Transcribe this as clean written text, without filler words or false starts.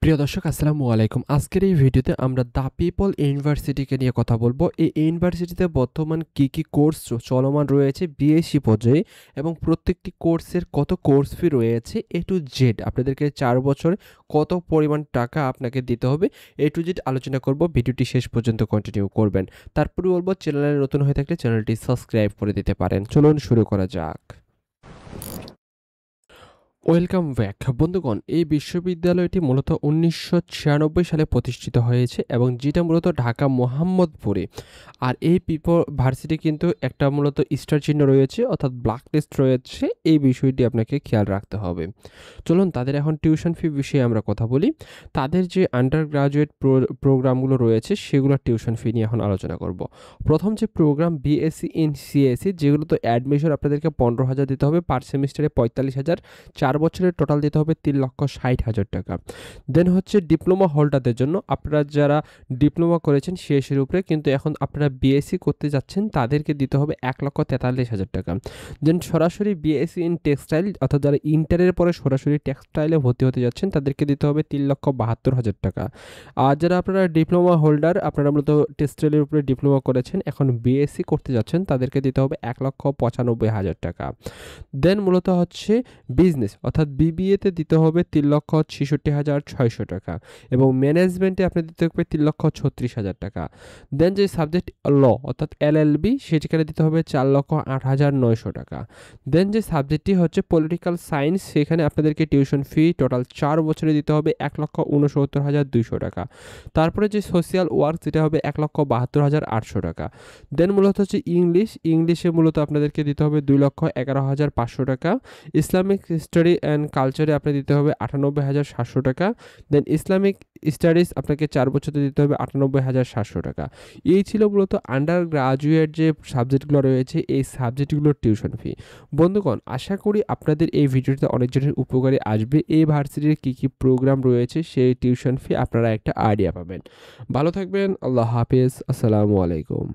প্রিয় দর্শক আসসালামু আলাইকুম। আজকের এই ভিডিওতে আমরা দ্য পিপল ইউনিভার্সিটিকে নিয়ে কথা বলবো। এই ইউনিভার্সিটিতে বর্তমান কি কোর্স চলমান রয়েছে বিএসসি পর্যায়ে এবং প্রত্যেকটি কোর্সের কত কোর্স ফি রয়েছে এ টু জেড আপনাদেরকে 4 বছরে কত পরিমাণ টাকা আপনাকে দিতে হবে এ টু জেড আলোচনা করব। ভিডিওটি শেষ পর্যন্ত কন্টিনিউ করবেন। তারপরে বলবো চ্যানেলে নতুন হয়ে থাকলে চ্যানেলটি সাবস্ক্রাইব করে দিতে পারেন। চলুন শুরু করা যাক। ওয়েলকাম ব্যাক বন্ধুগণ, এই বিশ্ববিদ্যালয়টি মূলত 1996 সালে প্রতিষ্ঠিত হয়েছে এবং যেটা মূলত ঢাকা মোহাম্মদপুরে। আর এই ভার্সিটি কিন্তু একটা মূলত স্টার চিহ্ন রয়েছে, অর্থাৎ ব্ল্যাক লিস্ট রয়েছে। এই বিষয়টি আপনাকে খেয়াল রাখতে হবে। চলুন তাদের এখন টিউশন ফি বিষয়ে আমরা কথা বলি। তাদের যে আন্ডার গ্রাজুয়েট প্রোগ্রামগুলো রয়েছে সেগুলোর টিউশন ফি নিয়ে এখন আলোচনা করব। প্রথম যে প্রোগ্রাম বিএসসি ইন সিএসসি, যেগুলো তো অ্যাডমিশন আপনাদেরকে 15,000 দিতে হবে, পার সেমিস্টারে 45,000, 4 বছরের টোটাল দিতে হবে 3,60,000 টাকা। দেন হচ্ছে ডিপ্লোমা হোল্ডারদের জন্য, আপনারা যারা ডিপ্লোমা করেছেন শেষের উপরে কিন্তু এখন আপনারা বিএসসি করতে যাচ্ছেন তাদেরকে দিতে হবে 1,43,000 টাকা। দেন সরাসরি বিএসসি ইন টেক্সটাইল, অর্থাৎ যারা ইন্টারের পরে সরাসরি টেক্সটাইলে ভর্তি হতে যাচ্ছেন তাদেরকে দিতে হবে 3,72,000 টাকা। আর যারা আপনারা ডিপ্লোমা হোল্ডার, আপনারা মূলত টেক্সটাইলের উপরে ডিপ্লোমা করেছেন এখন বিএসসি করতে যাচ্ছেন তাদেরকে দিতে হবে 1,95,000 টাকা। দেন মূলত হচ্ছে বিজনেস অর্থাৎ বিবিএতে দিতে হবে 3,66,600 টাকা এবং ম্যানেজমেন্টে আপনি দিতে হবে 3,36,000 টাকা। দেন যে সাবজেক্ট ল অর্থাৎ এলএলবি সেখানে দিতে হবে 4,08,900 টাকা। দেন যে সাবজেক্টটি হচ্ছে পলিটিক্যাল সায়েন্স, সেখানে আপনাদেরকে টিউশন ফি টোটাল 4 বছরে দিতে হবে 1,69,200 টাকা। তারপরে যে সোশ্যাল ওয়ার্ক যেটা হবে 1,72,800 টাকা। দেন মূলত হচ্ছে ইংলিশে মূলত আপনাদেরকে দিতে হবে 2,11,500 টাকা। ইসলামিক স্টাডি অ্যান্ড কালচারে আপনাকে দিতে হবে 98,700 টাকা। দেন ইসলামিক স্টাডিজ আপনাকে 4 বছরে দিতে হবে 98,700 টাকা। এই ছিল মূলত আন্ডার গ্রাজুয়েট যে সাবজেক্টগুলো রয়েছে এই সাবজেক্টগুলোর টিউশন ফি। বন্ধুগণ, আশা করি আপনাদের এই ভিডিওতে অনেকজনের উপকারে আসবে। এই ভার্সিটির কী প্রোগ্রাম রয়েছে সেই টিউশন ফি আপনারা একটা আইডিয়া পাবেন। ভালো থাকবেন। আল্লাহ হাফেজ। আসসালামু আলাইকুম।